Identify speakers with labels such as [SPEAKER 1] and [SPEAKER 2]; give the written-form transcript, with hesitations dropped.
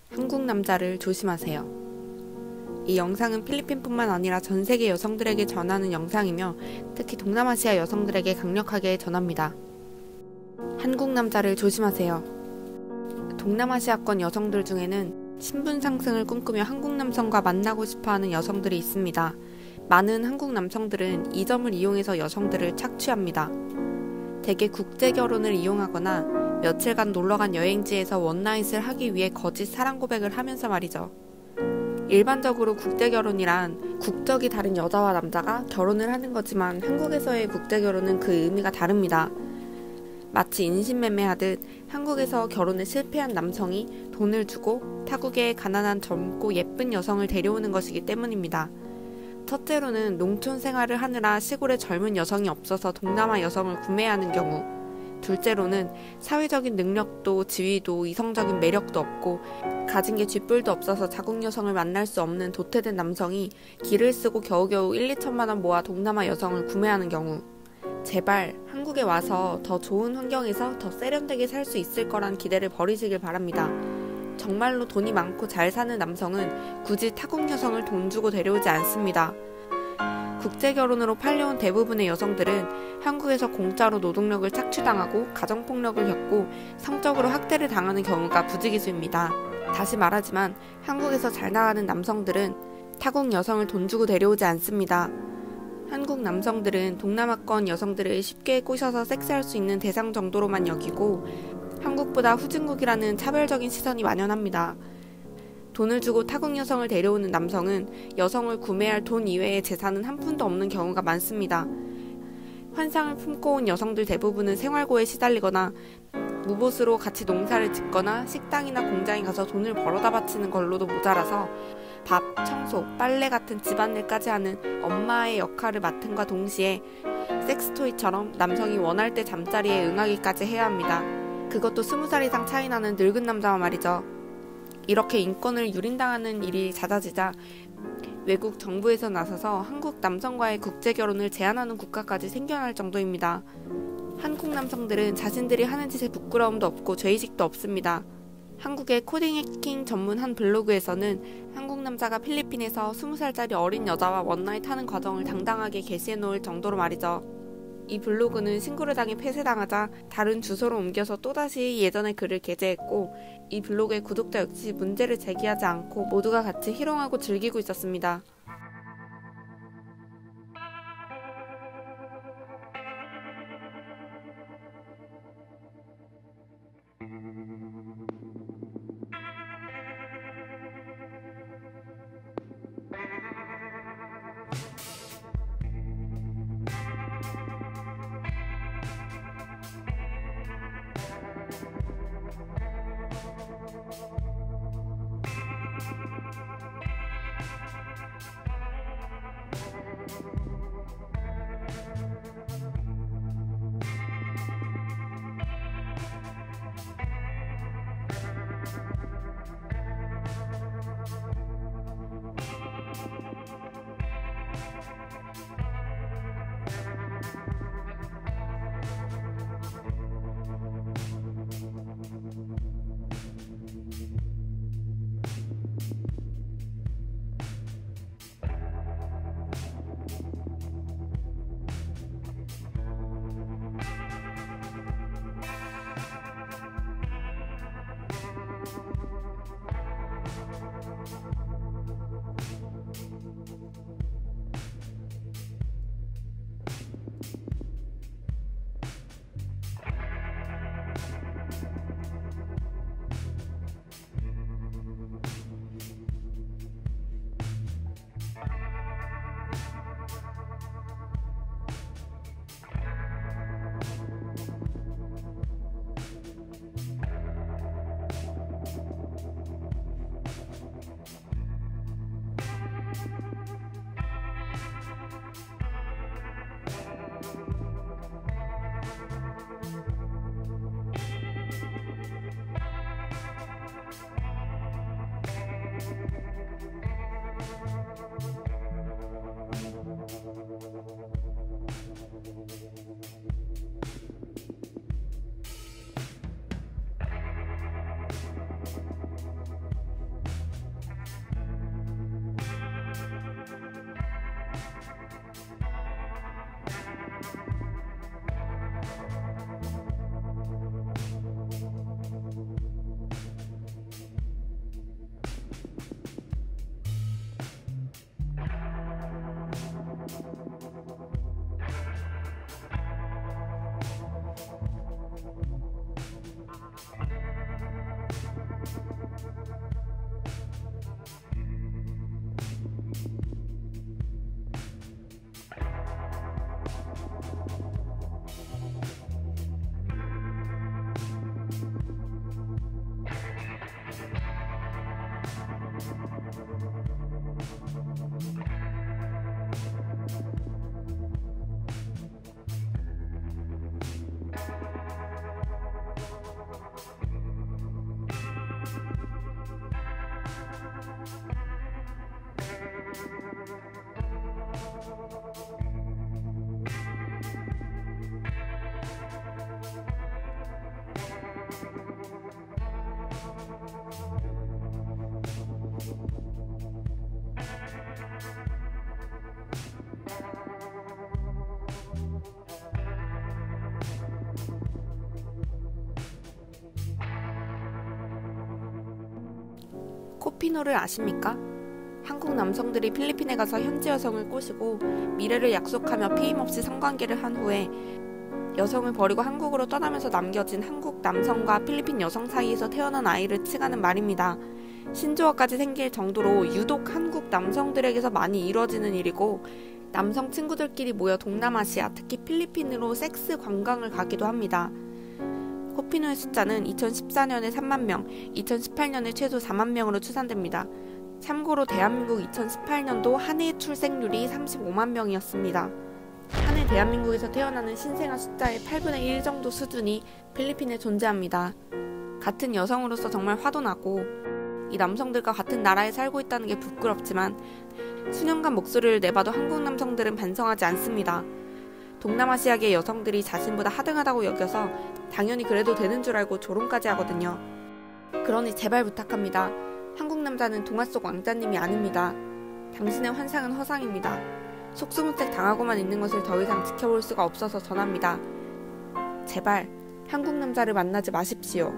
[SPEAKER 1] 한국 남자를 조심하세요. 이 영상은 필리핀뿐만 아니라 전 세계 여성들에게 전하는 영상이며 특히 동남아시아 여성들에게 강력하게 전합니다. 한국 남자를 조심하세요. 동남아시아권 여성들 중에는 신분 상승을 꿈꾸며 한국 남성과 만나고 싶어하는 여성들이 있습니다. 많은 한국 남성들은 이 점을 이용해서 여성들을 착취합니다. 대개 국제 결혼을 이용하거나 며칠간 놀러간 여행지에서 원나잇을 하기 위해 거짓 사랑 고백을 하면서 말이죠. 일반적으로 국제 결혼이란 국적이 다른 여자와 남자가 결혼을 하는 거지만 한국에서의 국제 결혼은 그 의미가 다릅니다. 마치 인신매매하듯 한국에서 결혼에 실패한 남성이 돈을 주고 타국에 가난한 젊고 예쁜 여성을 데려오는 것이기 때문입니다. 첫째로는 농촌 생활을 하느라 시골에 젊은 여성이 없어서 동남아 여성을 구매하는 경우, 둘째로는 사회적인 능력도 지위도 이성적인 매력도 없고 가진 게 쥐뿔도 없어서 자국 여성을 만날 수 없는 도태된 남성이 길을 쓰고 겨우겨우 1~2천만 원 모아 동남아 여성을 구매하는 경우, 제발 한국에 와서 더 좋은 환경에서 더 세련되게 살 수 있을 거란 기대를 버리시길 바랍니다. 정말로 돈이 많고 잘 사는 남성은 굳이 타국 여성을 돈 주고 데려오지 않습니다. 국제결혼으로 팔려온 대부분의 여성들은 한국에서 공짜로 노동력을 착취당하고 가정폭력을 겪고 성적으로 학대를 당하는 경우가 부지기수입니다. 다시 말하지만 한국에서 잘 나가는 남성들은 타국 여성을 돈 주고 데려오지 않습니다. 한국 남성들은 동남아권 여성들을 쉽게 꼬셔서 섹스할 수 있는 대상 정도로만 여기고 한국보다 후진국이라는 차별적인 시선이 만연합니다. 돈을 주고 타국 여성을 데려오는 남성은 여성을 구매할 돈 이외의 재산은 한 푼도 없는 경우가 많습니다. 환상을 품고 온 여성들 대부분은 생활고에 시달리거나 무보수로 같이 농사를 짓거나 식당이나 공장에 가서 돈을 벌어다 바치는 걸로도 모자라서 밥, 청소, 빨래 같은 집안일까지 하는 엄마의 역할을 맡음과 동시에 섹스토이처럼 남성이 원할 때 잠자리에 응하기까지 해야 합니다. 그것도 20살 이상 차이 나는 늙은 남자와 말이죠. 이렇게 인권을 유린당하는 일이 잦아지자 외국 정부에서 나서서 한국 남성과의 국제결혼을 제한하는 국가까지 생겨날 정도입니다. 한국 남성들은 자신들이 하는 짓에 부끄러움도 없고 죄의식도 없습니다. 한국의 코딩 해킹 전문 한 블로그에서는 한국 남자가 필리핀에서 20살짜리 어린 여자와 원나잇 하는 과정을 당당하게 게시해 놓을 정도로 말이죠. 이 블로그는 신고를 당해 폐쇄당하자 다른 주소로 옮겨서 또다시 예전의 글을 게재했고 이 블로그의 구독자 역시 문제를 제기하지 않고 모두가 같이 희롱하고 즐기고 있었습니다. 코피노를 아십니까? 한국 남성들이 필리핀에 가서 현지 여성을 꼬시고 미래를 약속하며 피임없이 성관계를 한 후에 여성을 버리고 한국으로 떠나면서 남겨진 한국 남성과 필리핀 여성 사이에서 태어난 아이를 칭하는 말입니다. 신조어까지 생길 정도로 유독 한국 남성들에게서 많이 이루어지는 일이고, 남성 친구들끼리 모여 동남아시아, 특히 필리핀으로 섹스 관광을 가기도 합니다. 코피노의 숫자는 2014년에 3만 명, 2018년에 최소 4만 명으로 추산됩니다. 참고로 대한민국 2018년도 한 해 출생률이 35만 명이었습니다. 한 해 대한민국에서 태어나는 신생아 숫자의 8분의 1 정도 수준이 필리핀에 존재합니다. 같은 여성으로서 정말 화도 나고, 이 남성들과 같은 나라에 살고 있다는 게 부끄럽지만 수년간 목소리를 내봐도 한국 남성들은 반성하지 않습니다. 동남아시아계 여성들이 자신보다 하등하다고 여겨서 당연히 그래도 되는 줄 알고 조롱까지 하거든요. 그러니 제발 부탁합니다. 한국 남자는 동화 속 왕자님이 아닙니다. 당신의 환상은 허상입니다. 속수무책 당하고만 있는 것을 더 이상 지켜볼 수가 없어서 전합니다. 제발 한국 남자를 만나지 마십시오.